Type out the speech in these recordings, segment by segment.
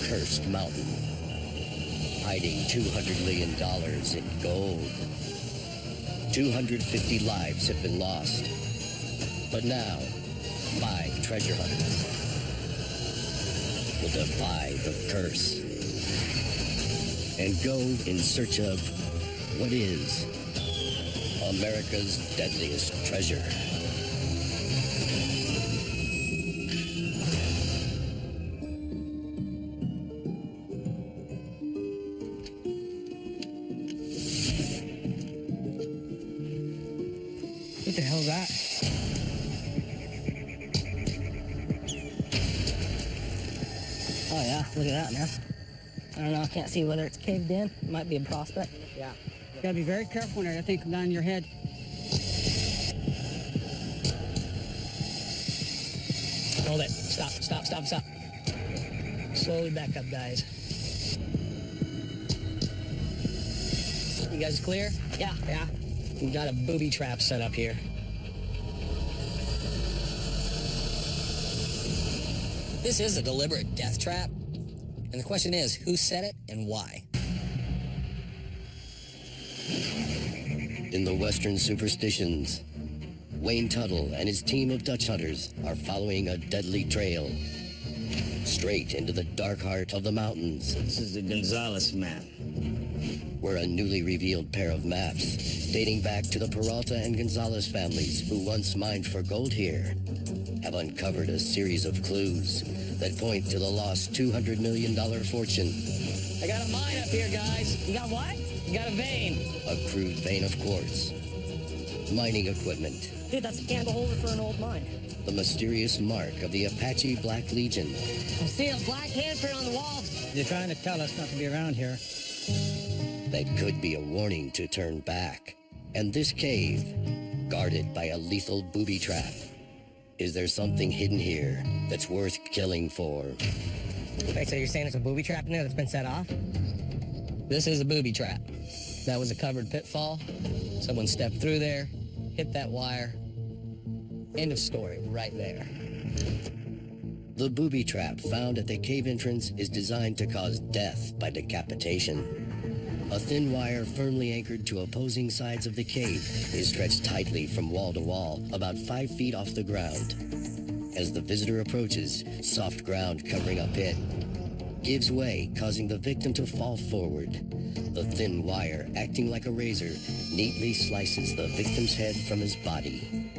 Cursed mountain, hiding $200 million in gold. 250 lives have been lost, but now 5 treasure hunters will defy the curse and go in search of what is America's deadliest treasure. What the hell's that? Oh yeah, look at that, man. I don't know, I can't see whether it's caved in. It might be a prospect. Yeah. You gotta be very careful when that thing comes down in your head. Hold it. Stop, stop, stop, stop. Slowly back up, guys. You guys clear? Yeah. Yeah. We've got a booby trap set up here. This is a deliberate death trap. And the question is, who set it and why? In the Western Superstitions, Wayne Tuttle and his team of Dutch hunters are following a deadly trail straight into the dark heart of the mountains. This is the Gonzales map. Where a newly revealed pair of maps dating back to the Peralta and Gonzales families who once mined for gold here have uncovered a series of clues that point to the lost $200 million fortune. I got a mine up here, guys. You got what? You got a vein. A crude vein of quartz. Mining equipment. Dude, that's a candle holder for an old mine. The mysterious mark of the Apache Black Legion. I see a black handprint on the wall. They're trying to tell us not to be around here. That could be a warning to turn back. And this cave, guarded by a lethal booby trap. Is there something hidden here that's worth killing for? Wait, so you're saying there's a booby trap in there that's been set off? This is a booby trap. That was a covered pitfall. Someone stepped through there, hit that wire. End of story, right there. The booby trap found at the cave entrance is designed to cause death by decapitation. A thin wire firmly anchored to opposing sides of the cave is stretched tightly from wall to wall, about 5 feet off the ground. As the visitor approaches, soft ground covering a pit gives way, causing the victim to fall forward. The thin wire, acting like a razor, neatly slices the victim's head from his body.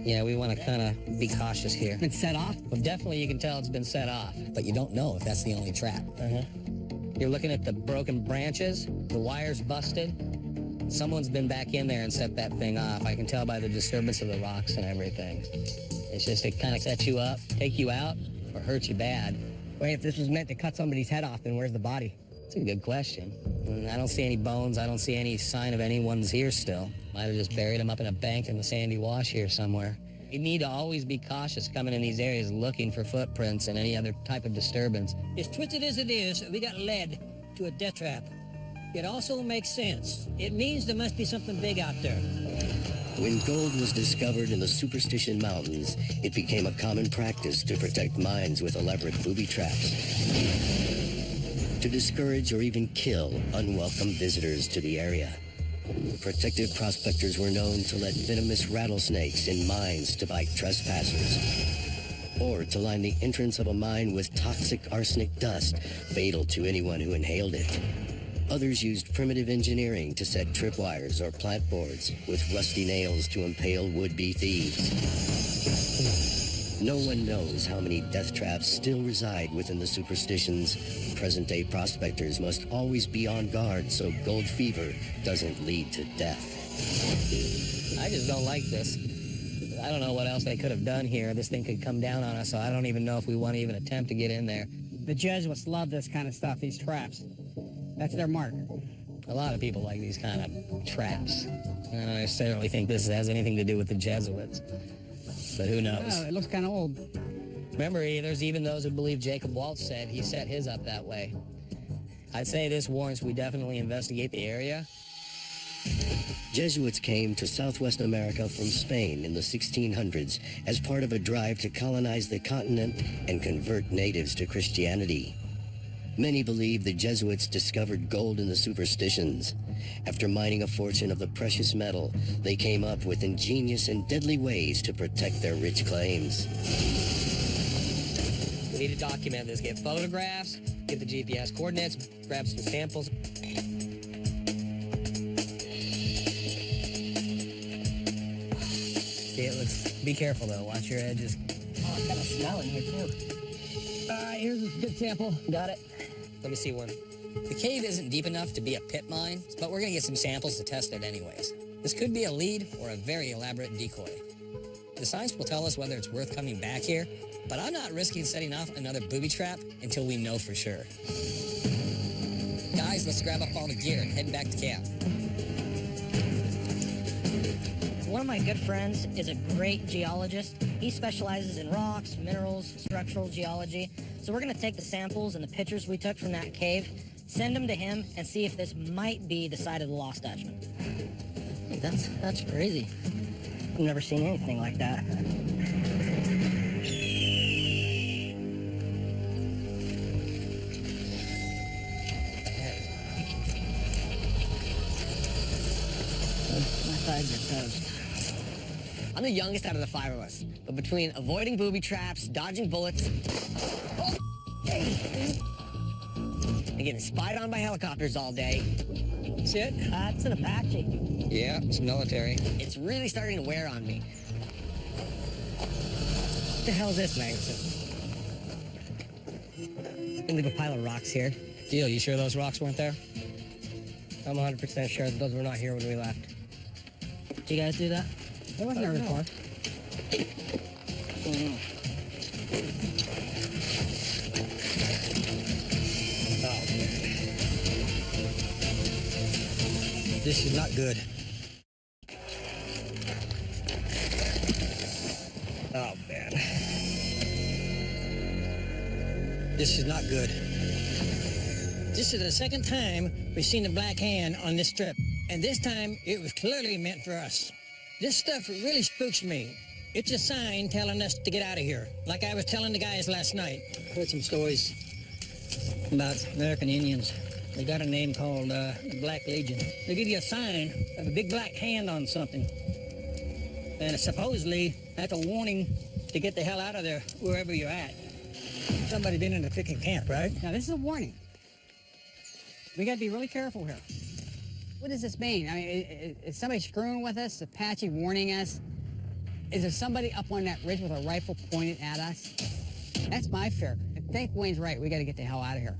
Yeah, we want to kind of be cautious here. It's set off? Well, definitely you can tell it's been set off. But you don't know if that's the only trap. You're looking at the broken branches, the wire's busted. Someone's been back in there and set that thing off. I can tell by the disturbance of the rocks and everything. It's just it kind of sets you up, take you out, or hurt you bad. Wait, if this was meant to cut somebody's head off, then where's the body? That's a good question. I don't see any bones. I don't see any sign of anyone's here still. Might have just buried him up in a bank in the sandy wash here somewhere. You need to always be cautious coming in these areas looking for footprints and any other type of disturbance. As twisted as it is, we got led to a death trap. It also makes sense. It means there must be something big out there. When gold was discovered in the Superstition Mountains, it became a common practice to protect mines with elaborate booby traps, to discourage or even kill unwelcome visitors to the area. Protective prospectors were known to let venomous rattlesnakes in mines to bite trespassers, or to line the entrance of a mine with toxic arsenic dust, fatal to anyone who inhaled it. Others used primitive engineering to set tripwires or plant boards with rusty nails to impale would-be thieves. No one knows how many death traps still reside within the Superstitions. Present-day prospectors must always be on guard so gold fever doesn't lead to death. I just don't like this. I don't know what else they could have done here. This thing could come down on us, so I don't even know if we want to even attempt to get in there. The Jesuits love this kind of stuff, these traps. That's their mark. A lot of people like these kind of traps. I don't necessarily think this has anything to do with the Jesuits, but who knows? Oh, it looks kind of old. Remember, there's even those who believe Jacob Waltz said he set his up that way. I'd say this warrants we definitely investigate the area. Jesuits came to Southwest America from Spain in the 1600s as part of a drive to colonize the continent and convert natives to Christianity. Many believe the Jesuits discovered gold in the Superstitions. After mining a fortune of the precious metal, they came up with ingenious and deadly ways to protect their rich claims. We need to document this. Get photographs, get the GPS coordinates, grab some samples. See, it looks... Be careful, though. Watch your edges. Oh, it's got a smell in here, too. Here's a good sample. Got it? Let me see one. The cave isn't deep enough to be a pit mine, but we're going to get some samples to test it anyways. This could be a lead or a very elaborate decoy. The science will tell us whether it's worth coming back here, but I'm not risking setting off another booby trap until we know for sure. Guys, let's grab up all the gear and head back to camp. One of my good friends is a great geologist. He specializes in rocks, minerals, structural geology. So we're going to take the samples and the pictures we took from that cave, send them to him, and see if this might be the site of the Lost Dutchman. That's crazy. I've never seen anything like that. My thighs are toast. I'm the youngest out of the five of us, but between avoiding booby traps, dodging bullets, and getting spied on by helicopters all day. See it? That's an Apache. Yeah, it's military. It's really starting to wear on me. What the hell is this, Magnuson? Gonna leave a pile of rocks here. Deal, you sure those rocks weren't there? I'm 100% sure that those were not here when we left. Did you guys do that? It wasn't there before. This is not good. Oh, man. This is not good. This is the second time we've seen the black hand on this strip, and this time it was clearly meant for us. This stuff really spooks me. It's a sign telling us to get out of here, like I was telling the guys last night. Heard some stories about American Indians. They got a name called the Black Legion. They give you a sign of a big black hand on something. And supposedly, that's a warning to get the hell out of there, wherever you're at. Somebody been in a picking camp, right? Now, this is a warning. We got to be really careful here. What does this mean? I mean, is somebody screwing with us? Apache warning us? Is there somebody up on that ridge with a rifle pointed at us? That's my fear. I think Wayne's right. We got to get the hell out of here.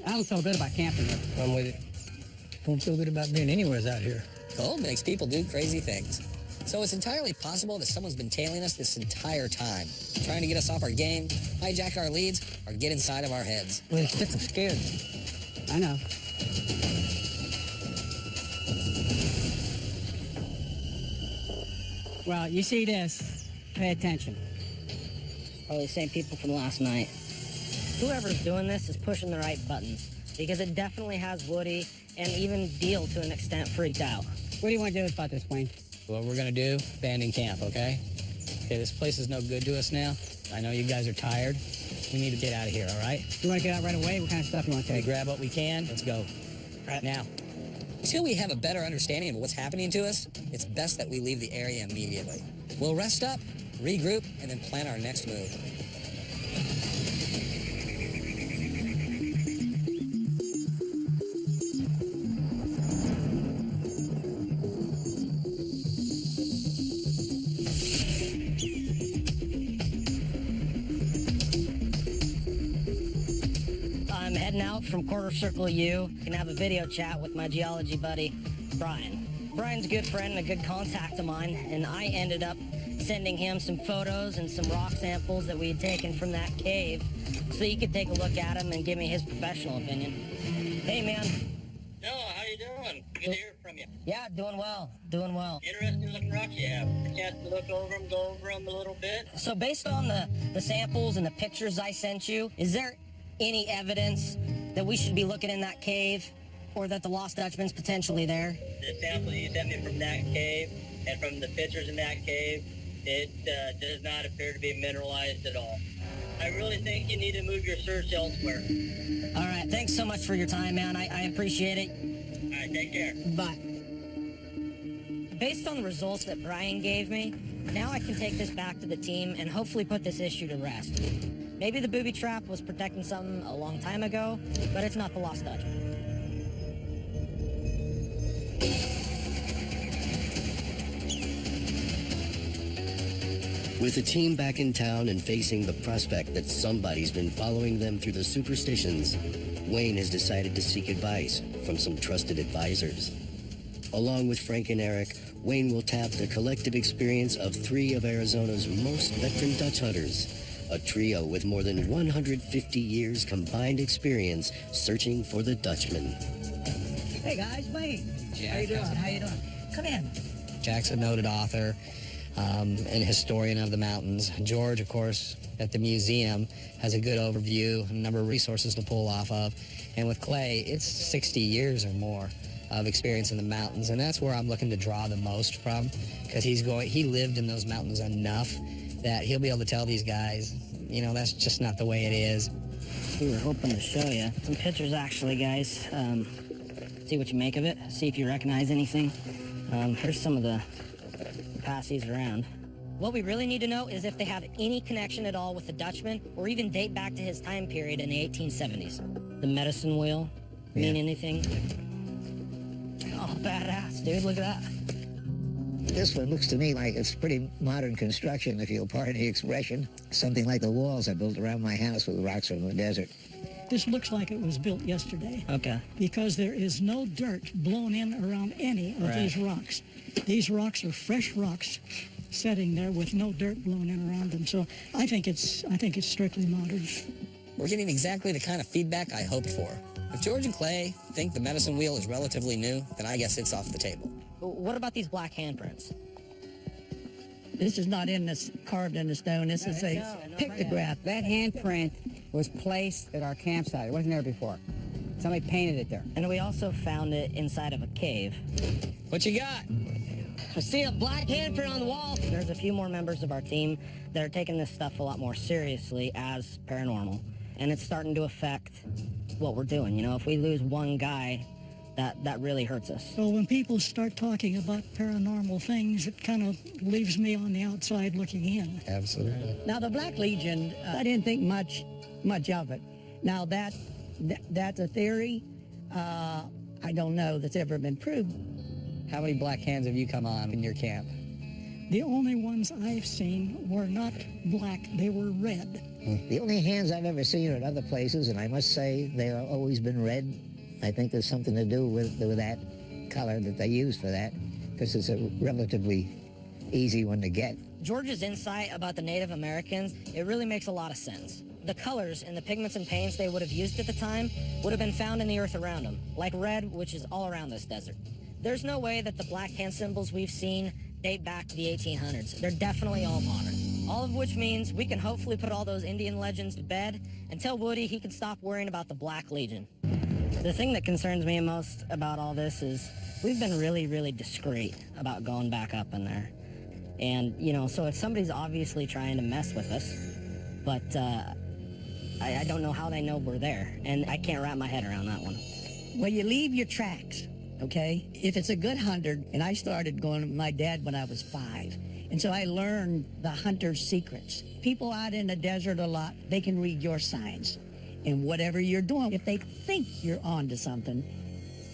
I don't feel good about camping here. I'm with you. Don't feel good about being anywhere out here. Gold makes people do crazy things. So it's entirely possible that someone's been tailing us this entire time, trying to get us off our game, hijack our leads, or get inside of our heads. Well, it's I'm scared. I know. Well, you see this, pay attention. Probably the same people from last night. Whoever's doing this is pushing the right buttons, because it definitely has Woody and even Deal to an extent freaked out. What do you want to do about this, Wayne? What we're gonna do, abandon camp, okay? Okay, this place is no good to us now. I know you guys are tired. We need to get out of here, all right? You want to get out right away? What kind of stuff you want to We take? grab what we can, let's go. Right now. Until we have a better understanding of what's happening to us, it's best that we leave the area immediately. We'll rest up, regroup, and then plan our next move. from Quarter Circle U can have a video chat with my geology buddy, Brian. Brian's a good friend and a good contact of mine, and I ended up sending him some photos and some rock samples that we had taken from that cave so he could take a look at them and give me his professional opinion. Hey, man. No, how you doing? Good to hear from you. Yeah, doing well, doing well. Interesting looking rocks you have. A chance to look over them, go over them a little bit. So based on the samples and the pictures I sent you, is there any evidence that we should be looking in that cave or that the Lost Dutchman's potentially there? The sample you sent me from that cave and from the pictures in that cave, it does not appear to be mineralized at all. I really think you need to move your search elsewhere. All right, thanks so much for your time, man. I appreciate it. All right, take care. Bye. Based on the results that Brian gave me, now I can take this back to the team and hopefully put this issue to rest. Maybe the booby trap was protecting something a long time ago, but it's not the Lost Dutchman. With the team back in town and facing the prospect that somebody's been following them through the superstitions, Wayne has decided to seek advice from some trusted advisors. Along with Frank and Eric, Wayne will tap the collective experience of 3 of Arizona's most veteran Dutch hunters, a trio with more than 150 years combined experience searching for the Dutchman. Hey guys, Wayne. Jack, How you doing? How you doing? Come in. Jack's a noted author and historian of the mountains. George, of course, at the museum, has a good overview, a number of resources to pull off of. And with Clay, it's 60 years or more of experience in the mountains, and that's where I'm looking to draw the most from, because he lived in those mountains enough that he'll be able to tell these guys, you know, that's just not the way it is. We were hoping to show you some pictures, actually, guys. See what you make of it. See if you recognize anything. Here's some of the pass these around. What we really need to know is if they have any connection at all with the Dutchman, or even date back to his time period in the 1870s. The medicine wheel mean anything? Oh, badass, dude. Look at that. This one looks to me like it's pretty modern construction, if you'll pardon the expression. Something like the walls I built around my house with rocks from the desert. This looks like it was built yesterday. Okay. Because there is no dirt blown in around any of these rocks. These rocks are fresh rocks sitting there with no dirt blown in around them. So I think it's strictly modern. We're getting exactly the kind of feedback I hoped for. If George and Clay think the medicine wheel is relatively new, then I guess it's off the table. What about these black handprints? This is not carved in the stone. This is a pictograph. That handprint was placed at our campsite. It wasn't there before. Somebody painted it there. And we also found it inside of a cave. What you got? I see a black handprint on the wall. There's a few more members of our team that are taking this stuff a lot more seriously as paranormal. And it's starting to affect what we're doing. You know, if we lose one guy, that really hurts us. So when people start talking about paranormal things, it kind of leaves me on the outside looking in. Absolutely. Now, the Black Legion, I didn't think much of it. Now, that's a theory. I don't know that's ever been proved. How many black hands have you come on in your camp? The only ones I've seen were not black, they were red. The only hands I've ever seen are at other places, and I must say they have always been red. I think there's something to do with that color that they use for that, because it's a relatively easy one to get. George's insight about the Native Americans, it really makes a lot of sense. The colors and the pigments and paints they would have used at the time would have been found in the earth around them, like red, which is all around this desert. There's no way that the black hand symbols we've seen date back to the 1800s. They're definitely all modern. All of which means we can hopefully put all those Indian legends to bed and tell Woody he can stop worrying about the Black Legion. The thing that concerns me most about all this is we've been really, really discreet about going back up in there. And, you know, so if somebody's obviously trying to mess with us, but I don't know how they know we're there, and I can't wrap my head around that one. Well, you leave your tracks, okay? If it's a good hunter, and I started going with my dad when I was 5, and so I learned the hunter's secrets. People out in the desert a lot, they can read your signs. And whatever you're doing, if they think you're onto something,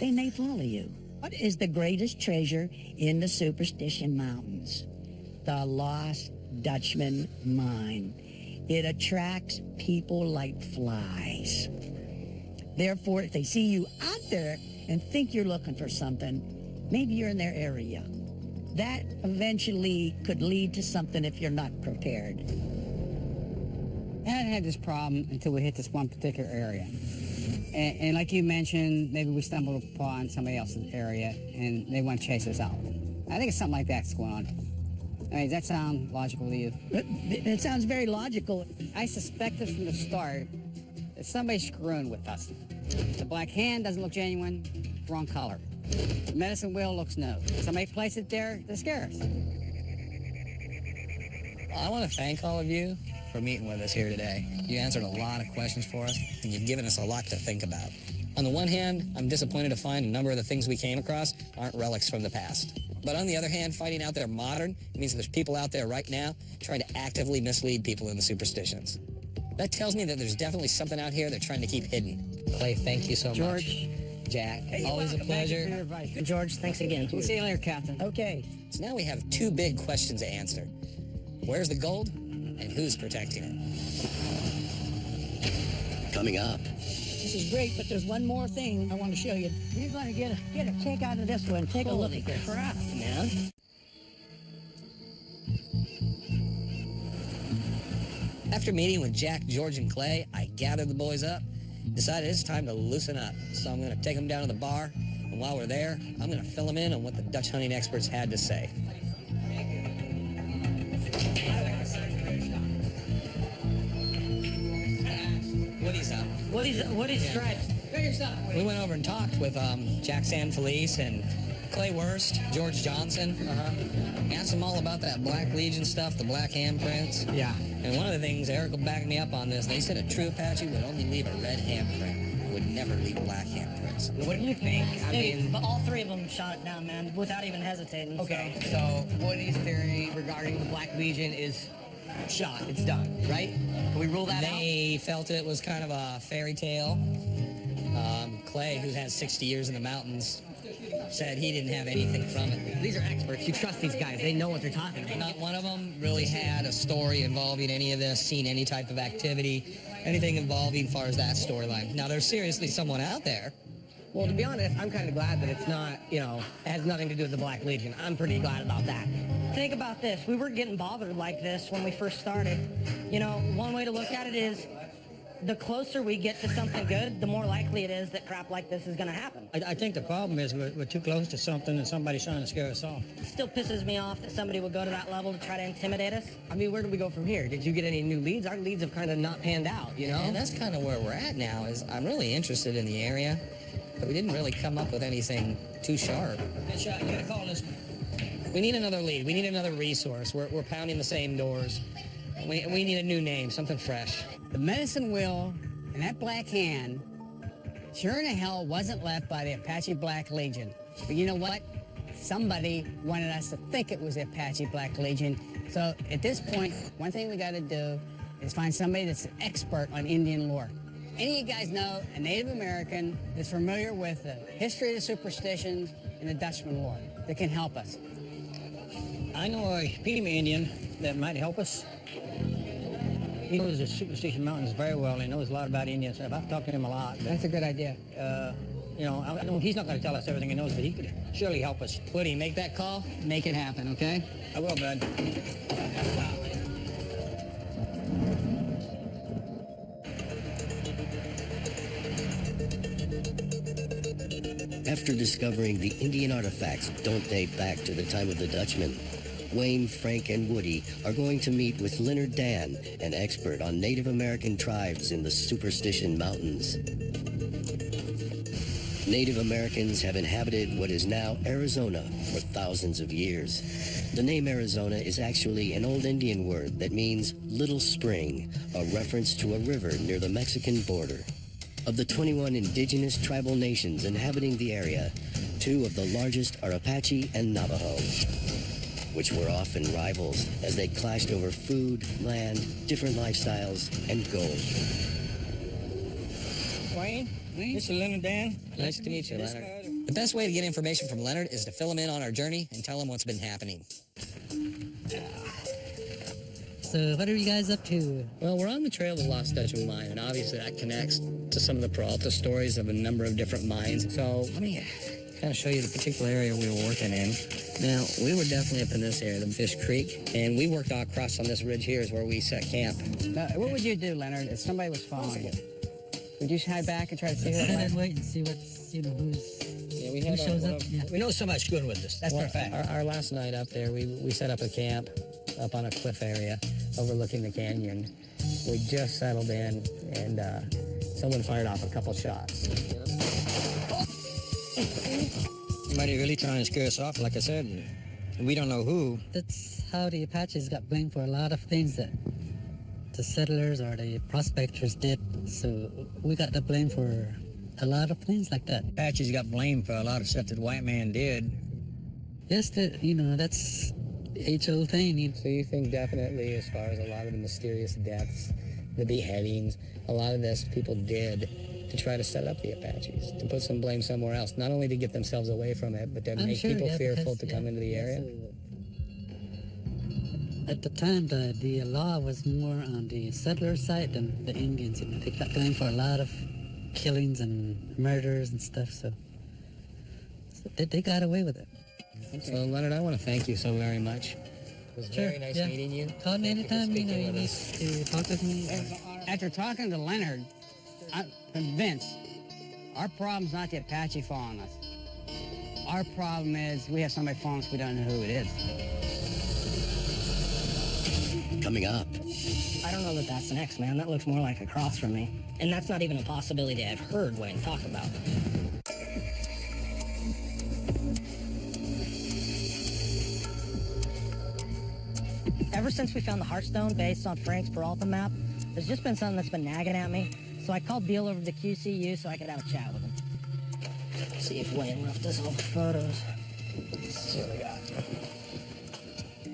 they may follow you. What is the greatest treasure in the Superstition Mountains? The Lost Dutchman Mine. It attracts people like flies. Therefore, if they see you out there and think you're looking for something, maybe you're in their area. That eventually could lead to something if you're not prepared. I hadn't had this problem until we hit this one particular area. And like you mentioned, maybe we stumbled upon somebody else's area and they want to chase us out. I think it's something like that's going on. I mean, does that sound logical to you? It sounds very logical. I suspected from the start that somebody's screwing with us. The black hand doesn't look genuine, wrong color. The medicine wheel looks new. Somebody placed it there to scare us. I want to thank all of you for meeting with us here today. You answered a lot of questions for us, and you've given us a lot to think about. On the one hand, I'm disappointed to find a number of the things we came across aren't relics from the past. But on the other hand, finding out they're modern means there's people out there right now trying to actively mislead people into superstitions. That tells me that there's definitely something out here they're trying to keep hidden. Clay, thank you so much. George. Jack, always a pleasure. George, thanks again. We'll see you later, Captain. Okay. So now we have two big questions to answer. Where's the gold, and who's protecting it? Coming up. This is great, but there's one more thing I want to show you. You're going to get a kick out of this one. Take a look at this. Crap, man. After meeting with Jack, George, and Clay, I gathered the boys up, decided it's time to loosen up. So I'm going to take them down to the bar, and while we're there, I'm going to fill them in on what the Dutch hunting experts had to say. Woody's stripes. We went over and talked with Jack Sanfelice and Clay Wurst, George Johnson. Asked them all about that Black Legion stuff, the black handprints. Yeah. And one of the things, Eric will back me up on this, they said a true Apache would only leave a red handprint, would never leave black handprints. What do you think? But all three of them shot it down, man, without even hesitating. Okay, so Woody's theory regarding the Black Legion is shot. It's done, right? Can we rule that out? They felt it was kind of a fairy tale. Clay, who has 60 years in the mountains, said he didn't have anything from it. These are experts. You trust these guys. They know what they're talking about. Not one of them really had a story involving any of this, seen any type of activity, anything involving as far as that storyline. Now, there's seriously someone out there. Well, to be honest, I'm kind of glad that it's not, it has nothing to do with the Black Legion. I'm pretty glad about that. Think about this. We weren't getting bothered like this when we first started. One way to look at it is the closer we get to something good, the more likely it is that crap like this is going to happen. I think the problem is we're too close to something and somebody's trying to scare us off. It still pisses me off that somebody would go to that level to try to intimidate us. I mean, where do we go from here? Did you get any new leads? Our leads have kind of not panned out, And that's kind of where we're at now, is I'm really interested in the area, but we didn't really come up with anything too sharp. Headshot, you gotta call this. We need another lead. We need another resource. We're pounding the same doors. We need a new name, something fresh. The medicine wheel and that black hand sure in the hell wasn't left by the Apache Black Legion. But you know what? Somebody wanted us to think it was the Apache Black Legion. So at this point, one thing we got to do is find somebody that's an expert on Indian lore. Any of you guys know a Native American that's familiar with the history of the superstitions and the Dutchman lore that can help us? I know a Pima Indian that might help us. He knows the Superstition Mountains very well. He knows a lot about Indian stuff. I've talked to him a lot. That's a good idea. I know he's not going to tell us everything he knows, but he could surely help us. Woody, make that call. Make it happen, okay? I will, bud. After discovering the Indian artifacts don't date back to the time of the Dutchmen, Wayne, Frank, and Woody are going to meet with Leonard Dan, an expert on Native American tribes in the Superstition Mountains. Native Americans have inhabited what is now Arizona for thousands of years. The name Arizona is actually an old Indian word that means little spring, a reference to a river near the Mexican border. Of the 21 indigenous tribal nations inhabiting the area, 2 of the largest are Apache and Navajo, which were often rivals as they clashed over food, land, different lifestyles, and gold. Wayne, this is Leonard Dan. Nice to meet you, Leonard. The best way to get information from Leonard is to fill him in on our journey and tell him what's been happening. So what are you guys up to? Well, we're on the trail of the Lost Dutchman mine, and obviously that connects to some of the Peralta stories of a number of different mines. So let me kind of show you the particular area we were working in. Now, we were definitely up in this area, the Fish Creek, and we worked all across on this ridge here is where we set camp. Now, what would you do, Leonard, if somebody was following you? Would you hide back and try to see who it Sit was? and wait and see what's, who's... Yeah, we Who had shows up? Yeah. We know somebody's screwing with us. That's for a fact. Our last night up there, we set up a camp up on a cliff area overlooking the canyon. We just settled in, and someone fired off a couple shots. Somebody really trying to scare us off, like I said. We don't know who. That's how the Apaches got blamed for a lot of things that the settlers or the prospectors did. So we got the blame for a lot of things like that. Apaches got blamed for a lot of stuff that the white man did. Yes, that's the age-old thing. So you think definitely as far as a lot of the mysterious deaths, the beheadings, a lot of this people did to try to set up the Apaches, to put some blame somewhere else, not only to get themselves away from it, but to make people fearful to come into the area? At the time, the law was more on the settler side than the Indians. They got blamed for a lot of killings and murders and stuff, so they got away with it. So, Leonard, I want to thank you so very much. It was very nice meeting you. Call me anytime you need to talk with me. After talking to Leonard, I'm convinced our problem's not the Apache following us. Our problem is we have somebody following us, we don't know who it is. Coming up. I don't know that that's an X, man. That looks more like a cross from me. And that's not even a possibility I've heard Wayne talk about. Ever since we found the Hearthstone based on Frank's Peralta map, there's just been something that's been nagging at me. So I called Beal over to the QCU so I could have a chat with him. See if Wayne left us all the photos. Let's see what we got.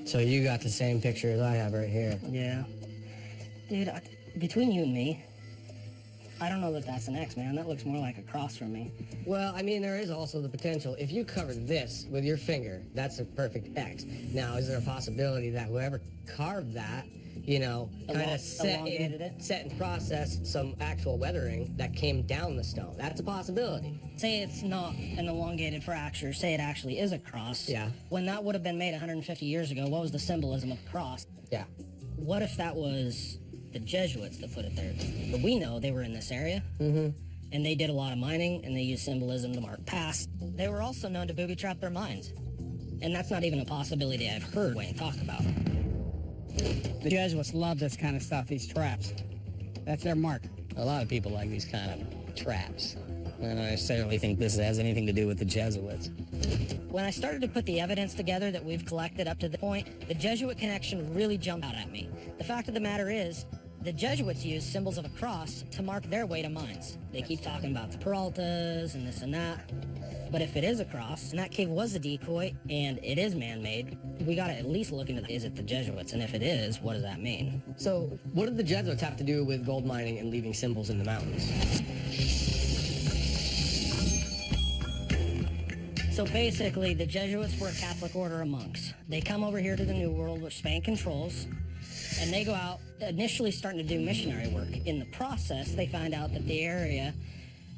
So you got the same picture as I have right here. Yeah. Dude, between you and me, I don't know that that's an X, man. That looks more like a cross from me. Well, I mean, there is also the potential. If you cover this with your finger, that's a perfect X. Now, is there a possibility that whoever carved that, kind of set and processed some actual weathering that came down the stone? That's a possibility. Say it's not an elongated fracture. Say it actually is a cross. Yeah. When that would have been made 150 years ago, what was the symbolism of the cross? Yeah. What if that was the Jesuits that put it there? But we know they were in this area. Mm-hmm. And they did a lot of mining, and they used symbolism to mark past. They were also known to booby-trap their mines. And that's not even a possibility I've heard Wayne talk about. The Jesuits love this kind of stuff, these traps. That's their mark. A lot of people like these kind of traps. I don't necessarily think this has anything to do with the Jesuits. When I started to put the evidence together that we've collected up to the point, the Jesuit connection really jumped out at me. The fact of the matter is, the Jesuits use symbols of a cross to mark their way to mines. They keep talking about the Peraltas and this and that. But if it is a cross, and that cave was a decoy, and it is man-made, we gotta at least look into is it the Jesuits? And if it is, what does that mean? So, what did the Jesuits have to do with gold mining and leaving symbols in the mountains? So basically, the Jesuits were a Catholic order of monks. They come over here to the New World, which Spain controls, and they go out, initially starting to do missionary work. In the process, they find out that the area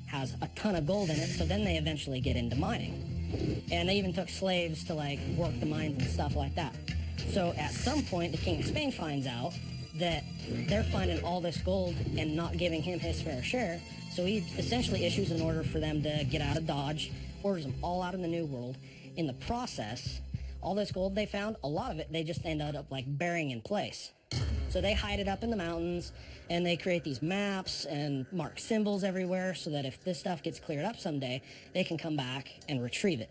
has a ton of gold in it, so then they eventually get into mining. And they even took slaves to, work the mines and stuff like that. So at some point, the King of Spain finds out that they're finding all this gold and not giving him his fair share, so he essentially issues an order for them to get out of Dodge, orders them all out in the New World. In the process, all this gold they found, a lot of it they just ended up burying in place. So they hide it up in the mountains, and they create these maps and mark symbols everywhere so that if this stuff gets cleared up someday, they can come back and retrieve it.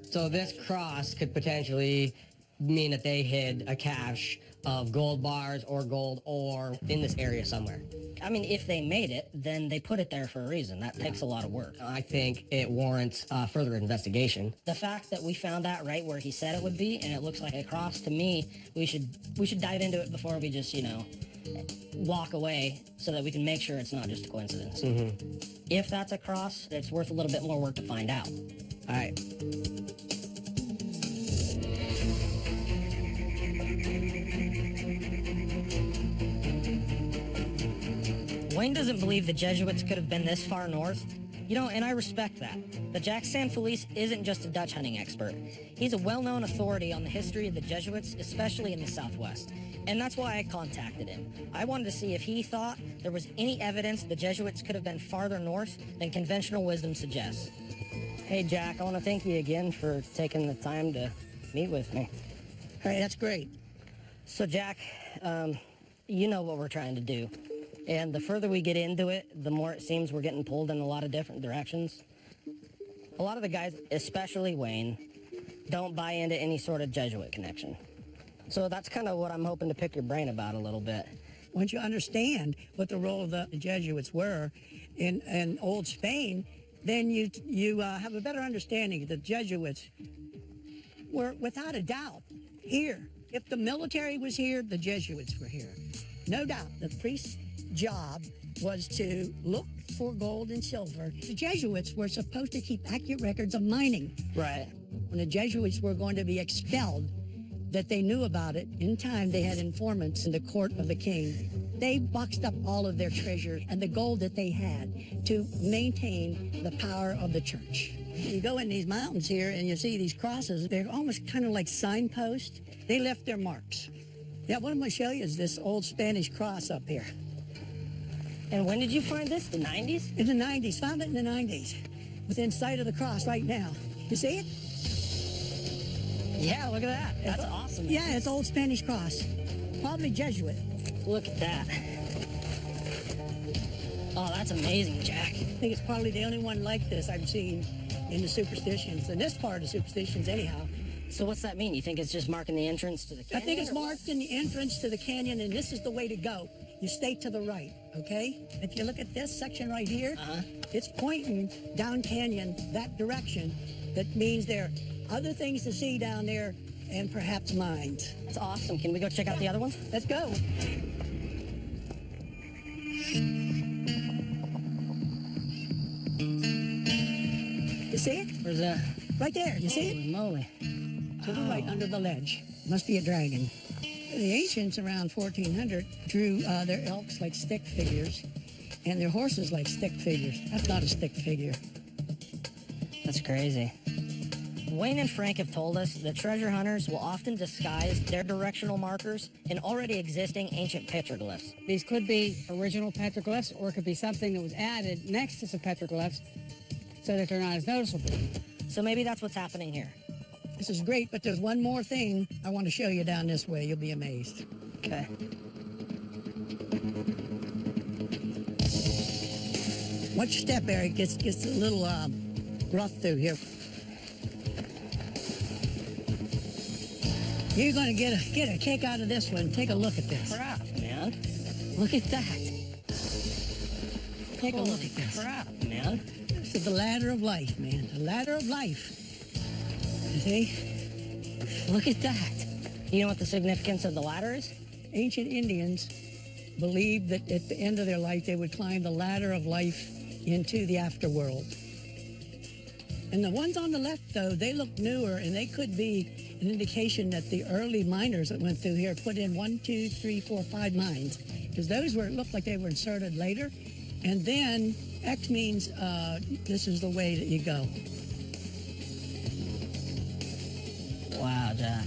So this cross could potentially mean that they hid a cache of gold bars or gold ore in this area somewhere. I mean, if they made it, then they put it there for a reason. That takes a lot of work. I think it warrants further investigation. The fact that we found that right where he said it would be, and it looks like a cross, to me, we should dive into it before we just, walk away so that we can make sure it's not just a coincidence. Mm-hmm. If that's a cross, it's worth a little bit more work to find out. All right. Wayne doesn't believe the Jesuits could have been this far north. You know, and I respect that. But Jack Sanfelice isn't just a Dutch hunting expert. He's a well-known authority on the history of the Jesuits, especially in the Southwest. And that's why I contacted him. I wanted to see if he thought there was any evidence the Jesuits could have been farther north than conventional wisdom suggests. Hey, Jack, I want to thank you again for taking the time to meet with me. All right, that's great. So, Jack, you know what we're trying to do. And the further we get into it, the more it seems we're getting pulled in a lot of different directions. A lot of the guys, especially Wayne, don't buy into any sort of Jesuit connection. So that's kind of what I'm hoping to pick your brain about a little bit. Once you understand what the role of the Jesuits were in old Spain, then you have a better understanding of the Jesuits were, without a doubt, here. If the military was here, the Jesuits were here. No doubt, the priest's job was to look for gold and silver. The Jesuits were supposed to keep accurate records of mining. Right. When the Jesuits were going to be expelled, that they knew about it, in time they had informants in the court of the king. They boxed up all of their treasures and the gold that they had to maintain the power of the church. You go in these mountains here and you see these crosses. They're almost kind of like signposts. They left their marks. Yeah, what I'm going to show you is this old Spanish cross up here. And when did you find this? The 90s? In the 90s. Found it in the 90s. Within sight of the cross right now. You see it? Yeah, look at that. That's awesome. Yeah, it's old Spanish cross. Probably Jesuit. Look at that. Oh, that's amazing, Jack. I think it's probably the only one like this I've seen in the Superstitions, in this part of Superstitions anyhow. So what's that mean? You think it's just marking the entrance to the canyon? I think it's marked in the entrance to the canyon, and this is the way to go. You stay to the right, okay? If you look at this section right here, it's pointing down canyon that direction. That means there are other things to see down there and perhaps mines. That's awesome. Can we go check out the other ones? Let's go. You see it? Where's that? Right there. You see it? Holy moly. To the right, under the ledge. Must be a dragon. The ancients around 1400 drew their elks like stick figures and their horses like stick figures. That's not a stick figure. That's crazy. Wayne and Frank have told us that treasure hunters will often disguise their directional markers in already existing ancient petroglyphs. These could be original petroglyphs, or it could be something that was added next to some petroglyphs so that they're not as noticeable. So maybe that's what's happening here. This is great, but there's one more thing I want to show you down this way. You'll be amazed. Okay. Watch step, Eric. Gets a little rough through here. You're going to get a kick out of this one. Take a look at this. Crap, man. Look at that. Take a look at this. Crap, man. This is the ladder of life, man. The ladder of life. You see? Look at that. You know what the significance of the ladder is? Ancient Indians believed that at the end of their life they would climb the ladder of life into the afterworld. And the ones on the left, though, they look newer, and they could be an indication that the early miners that went through here put in 1, 2, 3, 4, 5 mines, because those looked like they were inserted later. And then X means this is the way that you go. Wow, Jack.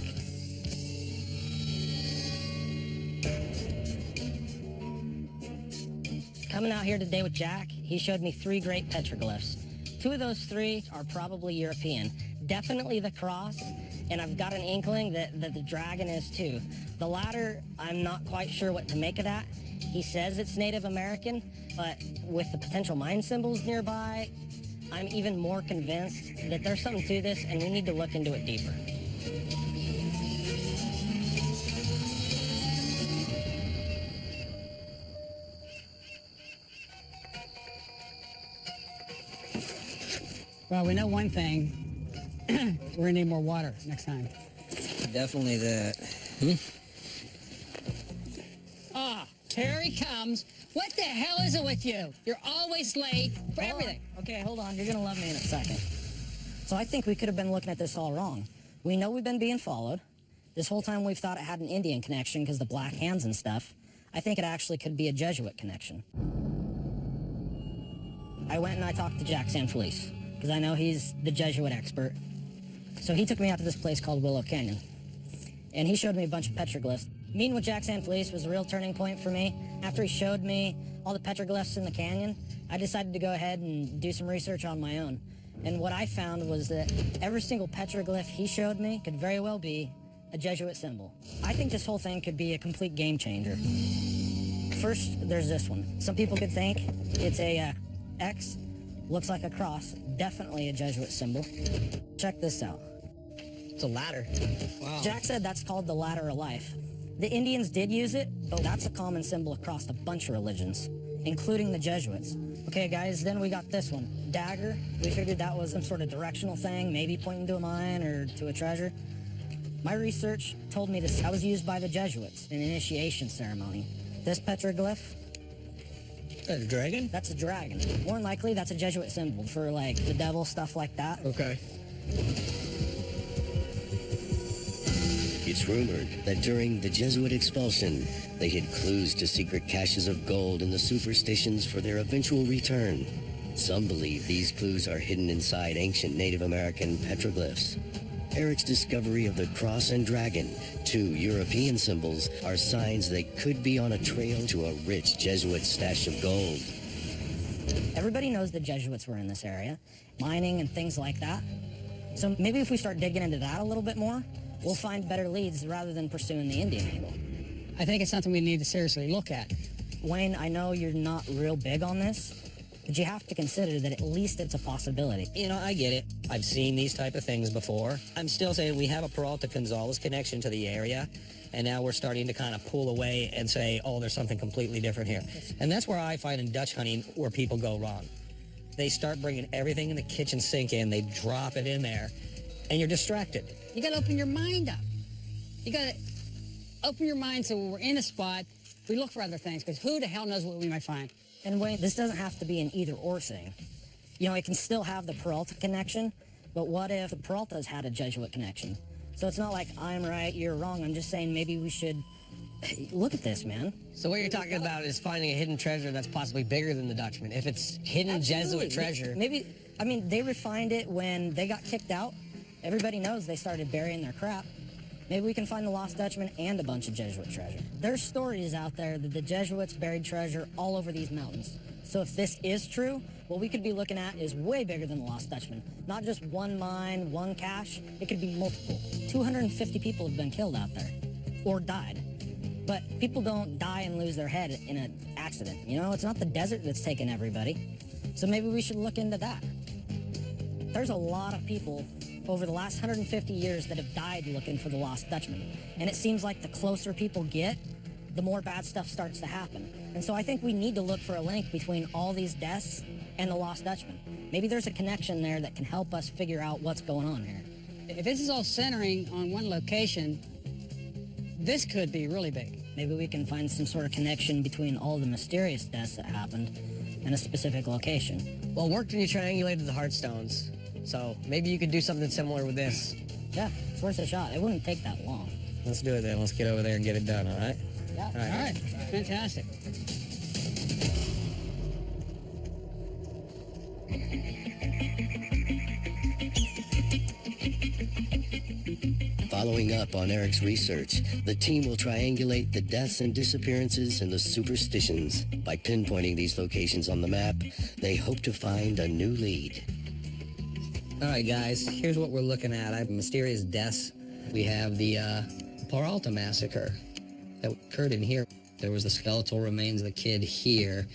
Coming out here today with Jack, he showed me 3 great petroglyphs. 2 of those 3 are probably European. Definitely the cross, and I've got an inkling that the dragon is too. The latter, I'm not quite sure what to make of that. He says it's Native American, but with the potential mine symbols nearby, I'm even more convinced that there's something to this, and we need to look into it deeper. Well, we know one thing. We're gonna need more water next time. Definitely that. Ah, here he comes. What the hell is it with you? You're always late for everything. Okay, hold on. You're gonna love me in a second. So I think we could have been looking at this all wrong. We know we've been being followed. This whole time we've thought it had an Indian connection because the black hands and stuff. I think it actually could be a Jesuit connection. I went and I talked to Jack Sanfelice, because I know he's the Jesuit expert. So he took me out to this place called Willow Canyon, and he showed me a bunch of petroglyphs. Meeting with Jack Sanfelice was a real turning point for me. After he showed me all the petroglyphs in the canyon, I decided to go ahead and do some research on my own. And what I found was that every single petroglyph he showed me could very well be a Jesuit symbol. I think this whole thing could be a complete game changer. First, there's this one. Some people could think it's a X, looks like a cross, definitely a Jesuit symbol. Check this out. It's a ladder. Wow. Jack said that's called the ladder of life. The Indians did use it, but that's a common symbol across a bunch of religions, including the Jesuits. Okay, guys, then we got this one. Dagger. We figured that was some sort of directional thing, maybe pointing to a mine or to a treasure. My research told me that was used by the Jesuits in an initiation ceremony. This petroglyph, A dragon? that's a dragon. More than likely, that's a Jesuit symbol for, like, the devil, stuff like that. Okay. It's rumored that during the Jesuit expulsion, they hid clues to secret caches of gold in the superstitions for their eventual return. Some believe these clues are hidden inside ancient Native American petroglyphs. Eric's discovery of the cross and dragon, two European symbols, are signs they could be on a trail to a rich Jesuit stash of gold. Everybody knows the Jesuits were in this area, mining and things like that. So maybe if we start digging into that a little bit more, we'll find better leads rather than pursuing the Indian angle. I think it's something we need to seriously look at. Wayne, I know you're not real big on this, but you have to consider that at least it's a possibility. You know, I get it. I've seen these type of things before. I'm still saying we have a Peralta-Gonzalez connection to the area, and now we're starting to kind of pull away and say, oh, there's something completely different here. And that's where I find in Dutch hunting where people go wrong. They start bringing everything in the kitchen sink in, they drop it in there, and you're distracted. You got to open your mind up. You got to open your mind so when we're in a spot, we look for other things, because who the hell knows what we might find? And Wayne, this doesn't have to be an either-or thing. You know, it can still have the Peralta connection, but what if the Peraltas had a Jesuit connection? So it's not like I'm right, you're wrong. I'm just saying maybe we should look at this, man. So what you're talking about is finding a hidden treasure that's possibly bigger than the Dutchman. If it's hidden Absolutely. Jesuit treasure. Maybe, I mean, they refined it when they got kicked out. Everybody knows they started burying their crap. Maybe we can find the Lost Dutchman and a bunch of Jesuit treasure. There's stories out there that the Jesuits buried treasure all over these mountains. So if this is true, what we could be looking at is way bigger than the Lost Dutchman. Not just one mine, one cache. It could be multiple. 250 people have been killed out there, or died. But people don't die and lose their head in an accident. You know, it's not the desert that's taken everybody. So maybe we should look into that. There's a lot of people over the last 150 years that have died looking for the Lost Dutchman. And it seems like the closer people get, the more bad stuff starts to happen. And so I think we need to look for a link between all these deaths and the Lost Dutchman. Maybe there's a connection there that can help us figure out what's going on here. If this is all centering on one location, this could be really big. Maybe we can find some sort of connection between all the mysterious deaths that happened and a specific location. Well, it worked when you triangulated the Heartstones. So maybe you could do something similar with this. Yeah, it's worth a shot. It wouldn't take that long. Let's do it then. Let's get over there and get it done, all right? Yeah. All right. Fantastic. Following up on Eric's research, the team will triangulate the deaths and disappearances and the superstitions. By pinpointing these locations on the map, they hope to find a new lead. All right, guys, here's what we're looking at. I have mysterious deaths. We have the Peralta massacre that occurred in here. There was the skeletal remains of the kid here,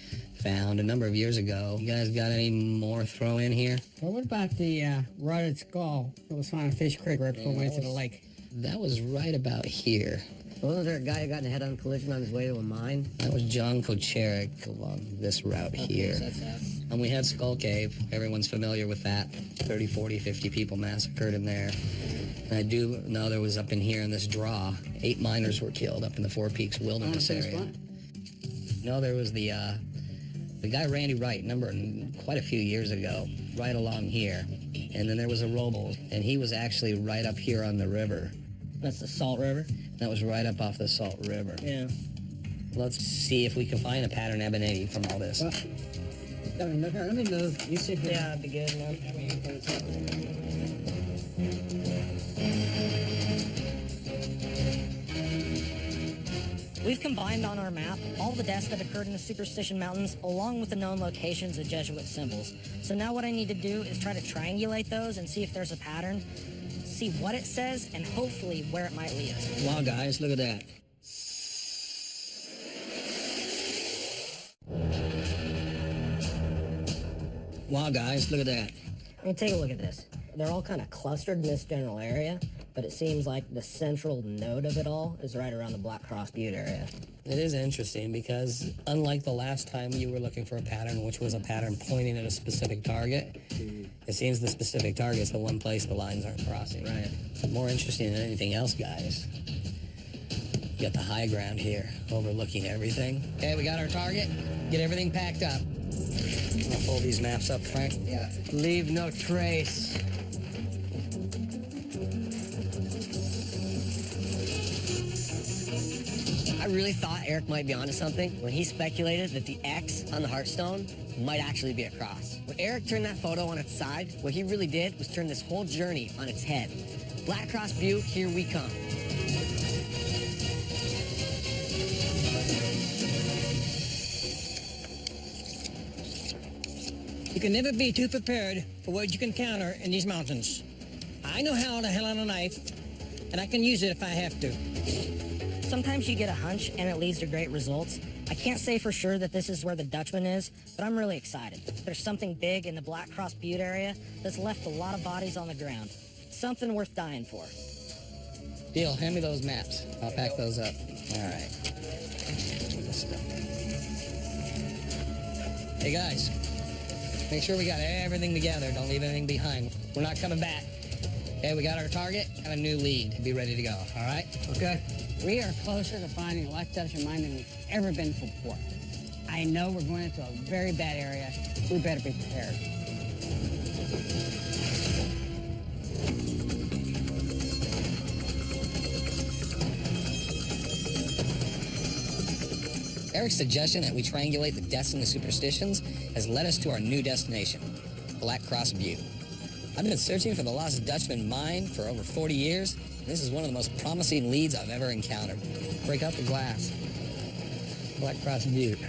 found a number of years ago. You guys got any more throw in here? Well, what about the rotted skull that was found in Fish Creek right before we went to the lake? That was right about here. Wasn't there a guy who got in a head-on collision on his way to a mine? That was John Kocherik along this route here. So that's that. And we had Skull Cave. Everyone's familiar with that. 30, 40, 50 people massacred in there. And I do know there was up in here in this draw, 8 miners were killed up in the Four Peaks Wilderness area. No, there was the guy Randy Wright, remember, quite a few years ago, right along here. And then there was a Robles, and he was actually right up here on the river. That's the Salt River? That was right up off the Salt River. Yeah. Let's see if we can find a pattern emanating from all this. Let me move. You sit here. Yeah, it'd be good, man. We've combined on our map all the deaths that occurred in the Superstition Mountains along with the known locations of Jesuit symbols. So now what I need to do is try to triangulate those and see if there's a pattern, see what it says, and hopefully where it might lead us. Wow, guys, look at that. Wow, guys, look at that. I mean, take a look at this. They're all kind of clustered in this general area, but it seems like the central node of it all is right around the Black Cross Butte area. It is interesting because unlike the last time you were looking for a pattern, which was a pattern pointing at a specific target, it seems the specific target is the one place the lines aren't crossing. Right. More interesting than anything else, guys. You got the high ground here, overlooking everything. Okay, we got our target. Get everything packed up. I'll fold these maps up, Frank. Yeah. Leave no trace. I really thought Eric might be onto something when he speculated that the X on the Hearthstone might actually be a cross. When Eric turned that photo on its side, what he really did was turn this whole journey on its head. Black Cross Butte, here we come. You can never be too prepared for what you can encounter in these mountains. I know how to handle a knife, and I can use it if I have to. Sometimes you get a hunch and it leads to great results. I can't say for sure that this is where the Dutchman is, but I'm really excited. There's something big in the Black Cross Butte area that's left a lot of bodies on the ground. Something worth dying for. Deal, hand me those maps. I'll pack those up. All right. Hey, guys. Make sure we got everything together. Don't leave anything behind. We're not coming back. Okay, we got our target and a new lead. Be ready to go, all right? Okay. We are closer to finding a left Dutchman mine than we've ever been before. I know we're going into a very bad area. We better be prepared. Eric's suggestion that we triangulate the deaths and the superstitions has led us to our new destination, Black Cross Butte. I've been searching for the lost Dutchman mine for over 40 years, and this is one of the most promising leads I've ever encountered. Break out the glass. Black Cross Butte.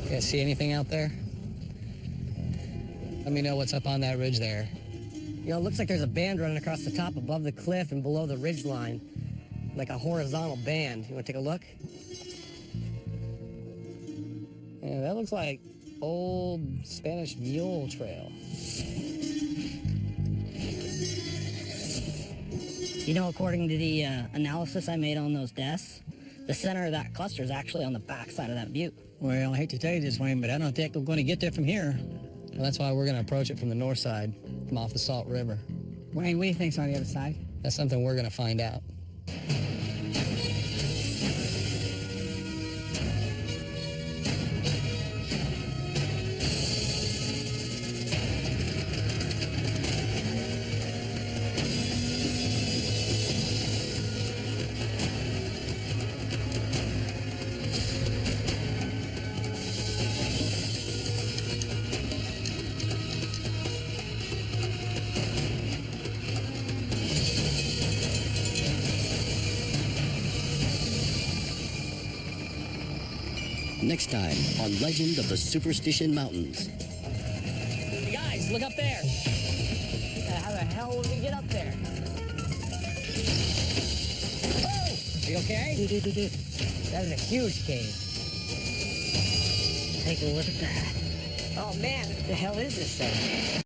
You guys see anything out there? Let me know what's up on that ridge there. You know, it looks like there's a band running across the top above the cliff and below the ridge line. Like a horizontal band. You want to take a look? Yeah, that looks like old Spanish mule trail. You know, according to the analysis I made on those deaths, the center of that cluster is actually on the backside of that butte. Well, I hate to tell you this, Wayne, but I don't think we're going to get there from here. Well, that's why we're going to approach it from the north side, from off the Salt River. Wayne, what do you think's on the other side? That's something we're going to find out. Next time on Legend of the Superstition Mountains. Hey guys, look up there. How the hell will we get up there? Oh! Are you okay? Dude. That is a huge cave. Take a look at that. Oh man, what the hell is this thing?